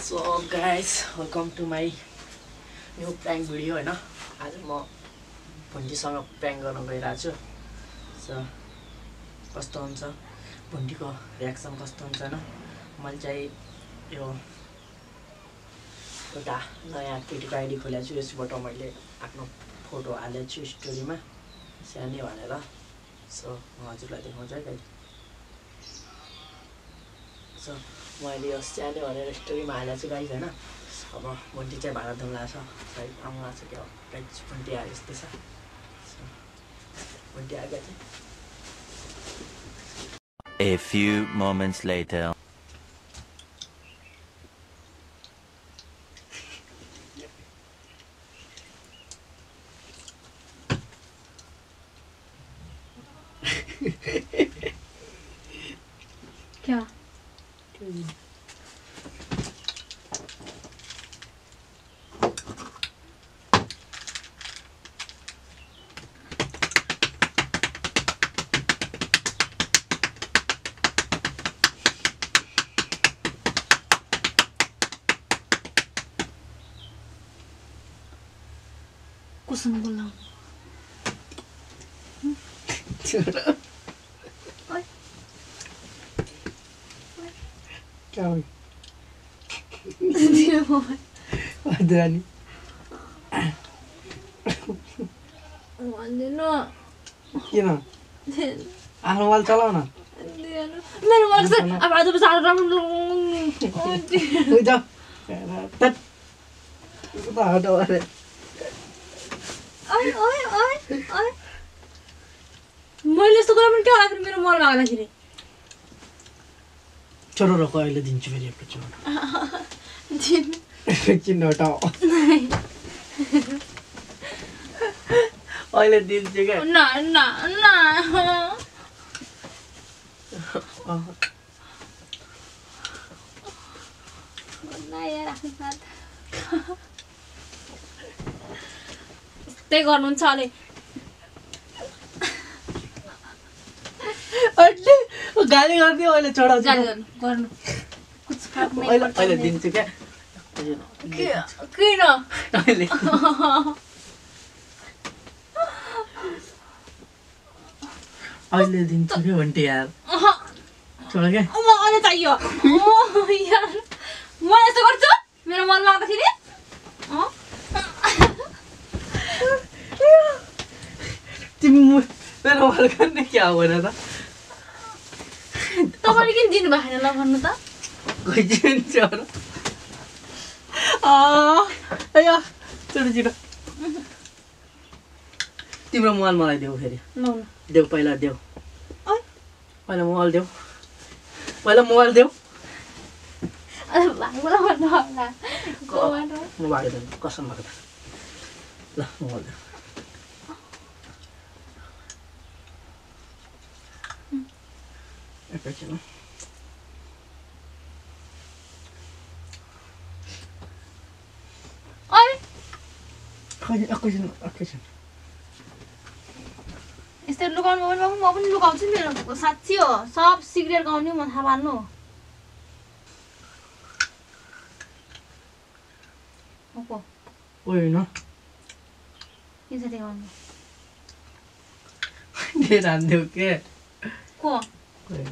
So guys, welcome to my new prank video हैन आज म भुन्डीसँग prank गर्न गइरहेको छु सो कस्तो हुन्छ भुन्डीको रियाक्सन कस्तो हुन्छ हैन मैले चाहिँ यो एउटा नयाँ केटीको आइडी खोलेको छु यसबाट मैले आफ्नो फोटो हालेको छु स्टोरीमा स्यानी भनेर सो म हजुरलाई देखाउँछु है गाइस सो मैले यो स्यानी भनेर स्टोरीमा हालेको छु गाइस हैन अब भुन्डी चाहिँ भाडा धुन लाग्छ सायद आउनु लाग्छ क्या गाइस भुन्डी आए जस्तै छ भुन्डी आएको चाहिँ A few moments later. क्या कुछ नहीं बोलना क्या हो दियो मोबाइल अदरानी भन्दैन किन आफ्नो मोबाइल चलाउ न मेरो मोबाइल चाहिँ अब आज बजार राम्रो जा तट त हटो अरे ओइ ओइ ओइ ओइ मैले यस्तो कुरा पनि के होला फेरि मेरो मोबाइल माग्दाखेरि छोरो रको अहिले दिन्छु फेरि एकैछिन दिन एकैछिन हटाऊ अहिले दिन्छु क्या न न न यार आफ्नो साथ त्यही गर्नुहुन्छ अले अहिले गाली गरिदियो अहिले चढाउँछु गाली गर्नु कुछ फरक नहीं अहिले पड़ता अहिले दिन्छु क्या किन अहिले अहिले दिन्छु क्या भन्टे यार छोड क्या म अहिले चाहियो यार म यस्तो गर्छु मेरो मन लाग्दाखेरि तिमी मेरो मोबाइल गर्ने क्या हो भने त तपाईँले किन दिनु भएन ल भन्नु त खोइ दिन्छ अया छोटो छिटो तिम्रो मोबाइल मलाई देऊ फेरि नौ देऊ पहिला देऊ ओइ पहिला मोबाइल देऊ पहिला मोबाइल देऊ अरे भागला भन्नु होला म भाग्दैन कसम भाग्दैन ल मोबाइल देऊ एकैछिन ओइ एकैछिन यस्तो लुकाउनु भयो भने म पनि लुकाउँछु नि मेरो साँच्ची हो सब सिक्रेट गाउने म थाहा पार्नु ओपो होइन किन चाहिँ गाउनु दे रान्देऊ के को ओइ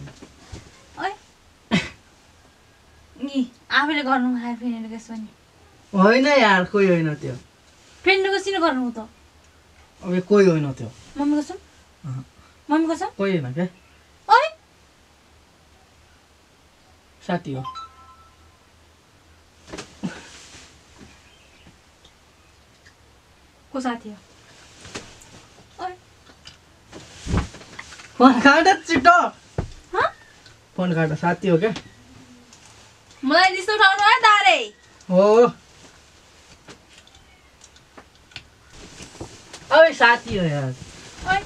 नि आफैले गर्नु खाए फेरि केस पनि होइन यार कोही होइन त्यो फ्रेन्ड कसरी गर्नु त अब कोही होइन त्यो मम्मी कसम मम्मी कसम कोही होइन क्या ओइ साथी हो को साथी हो ओइ फोन काट छिटो ह फोन काट साथी हो क्या मलाई त्यस्तो उठाउनु है दारे हो अब साथी हो यार ओइ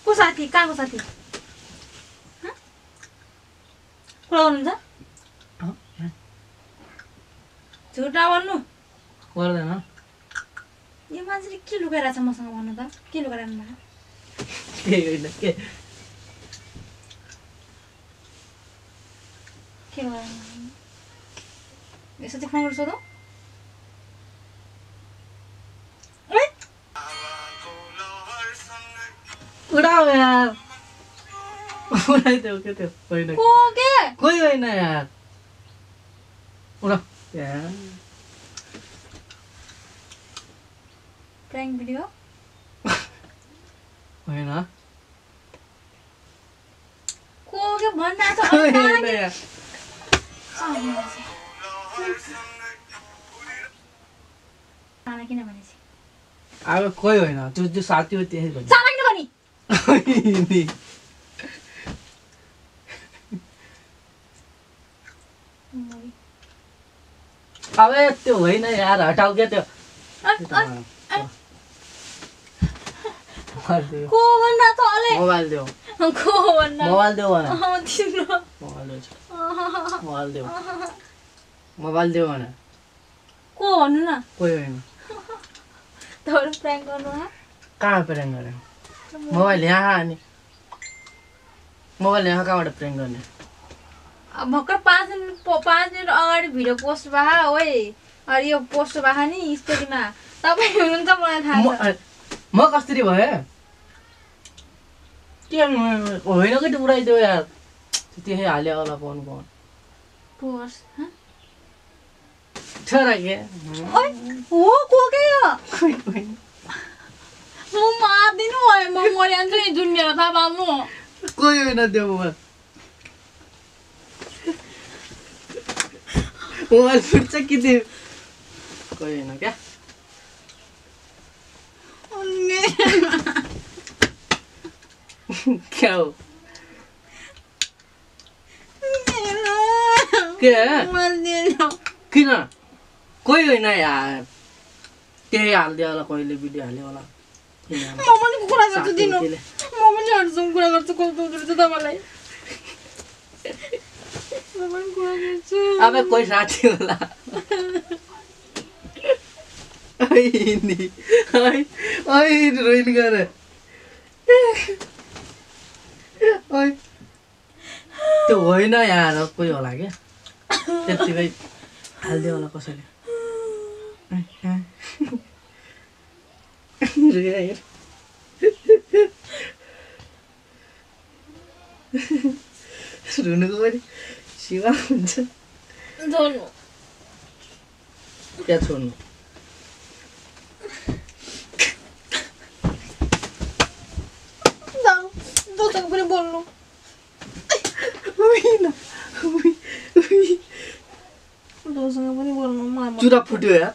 को साथी कहाँको साथी कुरा गर्नुहुन्छ झुटा भन्नु गर्दैन यो मान्छेले के लुकाइरहेछ मसँग भन्नु त के लुकाइरहनु भएको केही होइन के के यसो चाहिँ फोन गरेर सोधौँ उडाऊ यार उडाइदेऊ के त्यो होइन कोही होइन यार उडाऊ यार प्रैंक भिडियो होइन को के भन्ना छ होइन यार साला किन भनेछि अब कोही होइन जो साथी हो त्यही भन्छ साला किन भनि अब त्यो होइन यार हटाउ क्या त्यो को भन्ना छ अले मोबाइल देऊ को भन्ना मोबाइल देऊ भन तिम्रो मोबाइल देऊ मोबाइल देऊ भन को भन्नु न कोही होइन तपाईहरु प्रैंक गर्नु हा कहाँ प्र्याङ्क गर्ने मोबाइल यहाँ अनि मोबाइल यहाँ कहाँबाट प्र्याङ्क गर्ने भर्खर 5 मिनेट अगाडि भिडियो पोस्ट भए ओइ अरे यो पोस्ट भए नि स्टोरीमा तपाई हुनुहुन्छ मलाई थाहा छ म कसरी भए के होइन कि उडाइदेऊ यार त्यही हाल्यो होला फोन पोस्ट ह छोरा के ओइ हो को के हो म मार्दिनु भयो म मर्यान्छु नि दुनियाँमा थाहा पाउनु कोही होइन त्यो मोबाइल मोबाइल फुट्छ कि त्यो कोही होइन क्या क्या हो के किन कोही होइन यार त्यही हालिदियो होला कहिले भिडियो हाल्यो होला म पनि कुरा गर्छु दिनु म पनि अरूसँग कुरा गर्छु कस्तो हुँदो रहेछ तपाईँलाई म पनि कुरा गर्छु अब कोही साथी होला रोइन गरे त्यो होइन यार कोही होला क्या त्यत्तिकै हालिदियो होला कसैले रुनुको पनि सीमा हुन्छ छोड्नु क्या छोड्नु दोसँग पनि बोल्नु दोसँग पनि बोल्नु चुरा फुट्यो यार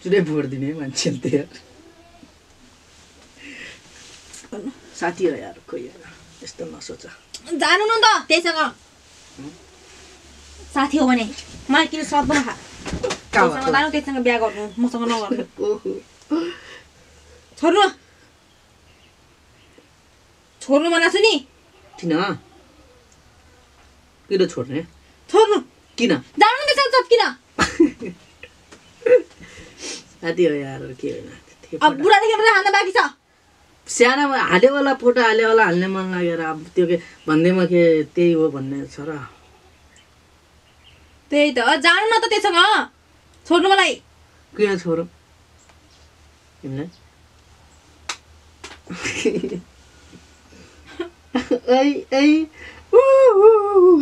चुरै फोडिदिने मान्छेले त यार साथी हो यार खोइ यार यस्तो नसोच जानु न त त्यहीसँग साथी हो भने मलाई किन सधैँ नखा त्यहीसँग जानु त्यहीसँग बिहा गर्नु मसँग नगर्नु छोड्नु छोड्नु भनेको छु नि किन किन छोड्ने छोड्नु किन जानु त्यसँग चप्किन साथी हो यार के होइन अब बुढा देखेर हाल्न बाँकी छ सानामा हाल्यो होला फोटो हाल्यो होला हाल्ने मन लागेर अब त्यो के भन्दैमा के त्यही हो भन्ने छ र त्यही त जानु न त त्यससँग छोड्नु मलाई किन छोडौँ तिमीलाई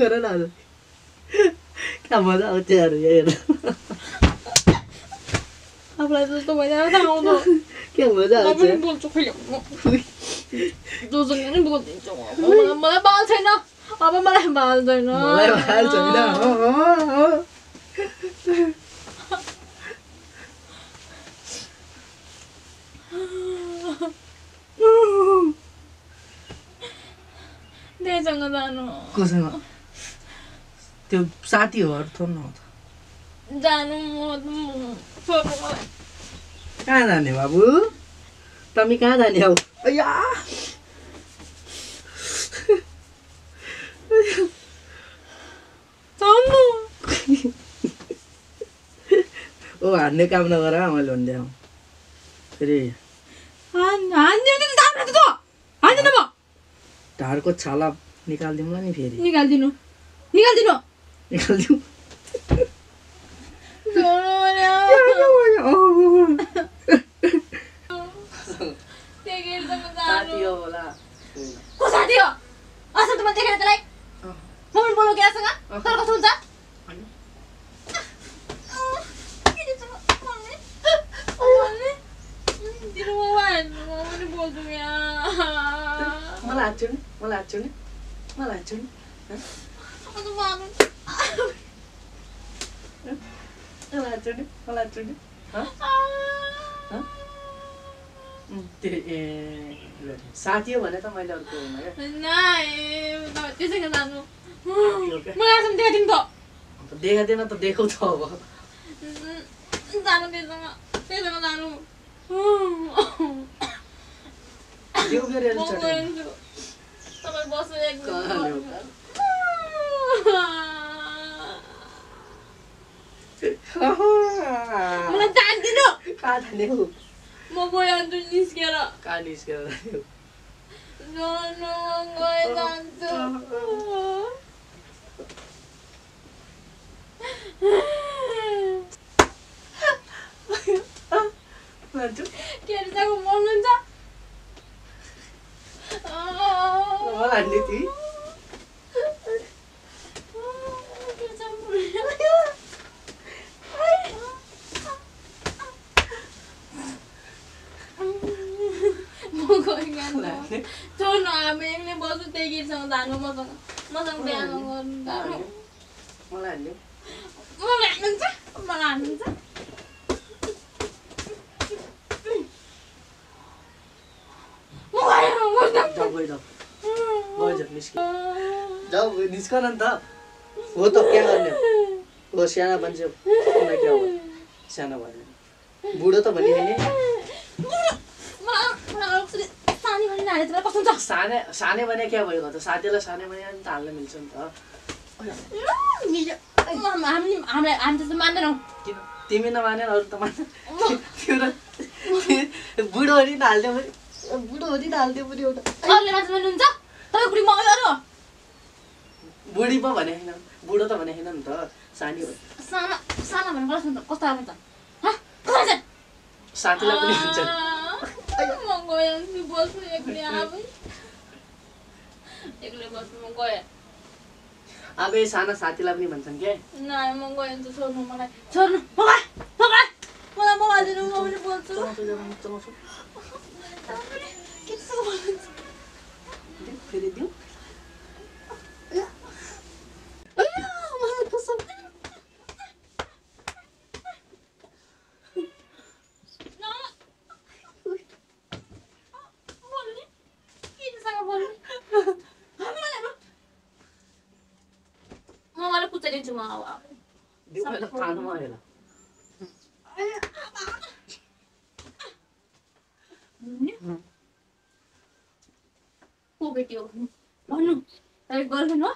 गर न क्या मजा आउँछ यार हेर आफूलाई जस्तो भइरहेको थाहा आउँदो क्या मजा आउँछ बोल्छु खोइ जोसँग नि बोलिदिन्छु मलाई बाल छैन अब मलाई बाल छैन मलाई बाल छैन त्यहीसँग जानु कोसँग त्यो साथीहरू थोर न जानु छोड्नु मलाई कहाँ जाने बाबु तमी कहाँ जाने हौ अय्या छोड्नु ओ हान्ने काम नगर मैले भन्दै आउँ फेरि ढाडको छाला निकालिदिउँला नि फेरि निकालिदिनु निकालिदिउँ साथी हो होला को साथी हो असल त म देखेन त्यसलाई मम्मी बोल्नु केसँग तर कस्तो हुन्छ मलाई हाच्छौ नि साथी हो भने त मैले अर्को त्यसैको जानु मलाई देखाइदिनु त देखाइदिएन त देखाउ त अब जानु त्यससँग जानु तपाईँ बस्नु एक मलाई जान्दिनु कहाँ जाने म गइहाल्छु निस्केर कहाँ निस्केर केटीसँग बोल्नुहुन्छ मलाई हान्ने ती छोड्नु अब एक्लै बस्नु त्यही केटीसँग जानु मसँग बिहा गर्नु जानु मलाई हान्ने मलाई हान्नुहुन्छ जाऊ निस्क न त हो त क्या गर्ने हो साना मान्छे क्या हो सानो भने बुढो त भनि होइन सानै भने क्या भयो त साथीलाई सानै भने त हाल्न मिल्छ नि त मान्दैनौ तिमी नमाने अरू त मान बुढो हो नि हाल्थ्यो पनि बुढो हो नि हाल्थ्यो पनि एउटा अरूले मान्छे मान्नुहुन्छ तपाईँ बुढी मगाइ अरू बुढी पो भने होइन बुढो त भने होइन नि त सानी हो साना भने कस्तो हुन्छ साथीलाई पनि हुन्छ म गइहाल्छु बस्नु एक्लै आफै एक्लै बस्नु म गएँ अब साना साथीलाई पनि भन्छन् के नाइ म गइहाल्छु छोड्नु मलाई मलाई मोबाइल दिनु म पनि बोल्छु फेरि दिउँ को बेटी हो भन्नु गर्लफ्रेन्ड हो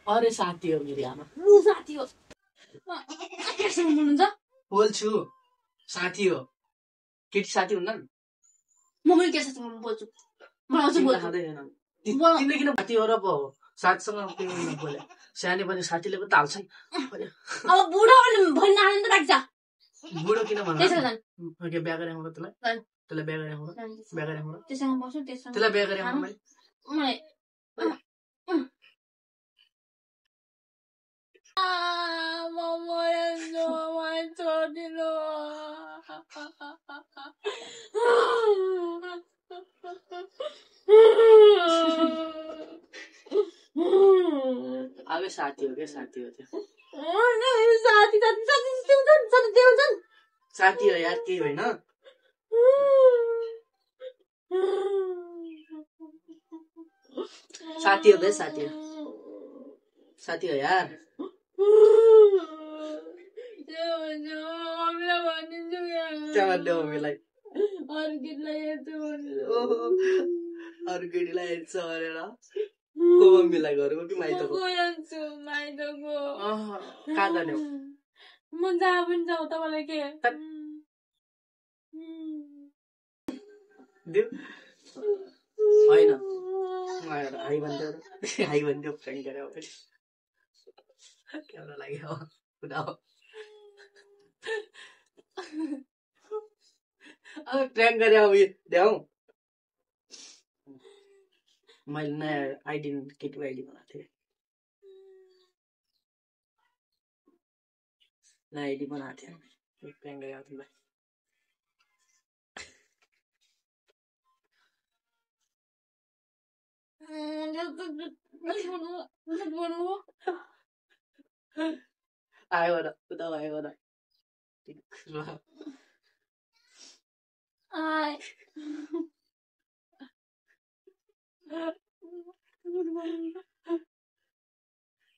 अरे साथी हो मेरो आमा साथी हो केटीसँग बोल्नुहुन्छ बोल्छु साथी हो केटी साथी हुन्न म पनि केटीसँग बोल्छु मलाई तिमीले किन साथी हो र पो हो साथीसँग बोले सानो पनि साथीले पनि त हाल्छन् अब बुढो भन्नु हाल्नु त लाग्छ बुढो किन भन्नु बिहा गरे त्यसलाई बिहा गरे त्यससँग बस्छु त्यसलाई बिहा गरे अब साथी हो क्या साथी हो त्यो साथी हो यार केही होइन साथी हो बे साथी हो यार मम्मीलाई अरू केटीलाई हेर्छ भनेर को मम्मीलाई घरको कि माइतको कहाँ जाने म जहाँ पनि जाऊ तपाईँलाई के होइन हाई भन्थ्यो फ्रेन्ड गरे क्यामेरा लाग्यो उठाऊ अब ट्र्याक गरे अब देऊ मैले नयाँ आइडी केटीको आइडी बनाएको थिएँ नयाँ आइडी बनाएको थिएँ ट्र्याक गरे अब तिमीलाई आयो र उता आयो र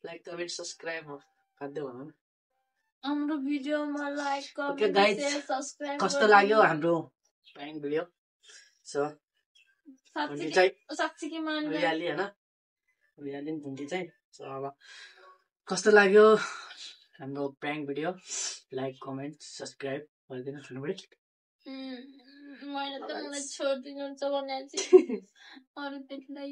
लाइक कमेन्ट सब्सक्राइब खाद्य भनौँ हाम्रो भिडियोमा like Okay, guys. Comment subscribe कस्तो लाग्यो हाम्रो प्राङ्क भिडियो सो भुन्डी चाहिँ साँच्चीकै मान रियाली होइन रियाली भुन्डी चाहिँ सो अब कस्तो लाग्यो हाम्रो prank video like comment subscribe गरिदिनु हुनुपर्यो मैले त मलाई छोडिदिनुहुन्छ भने चाहिँ अरू देखिँदा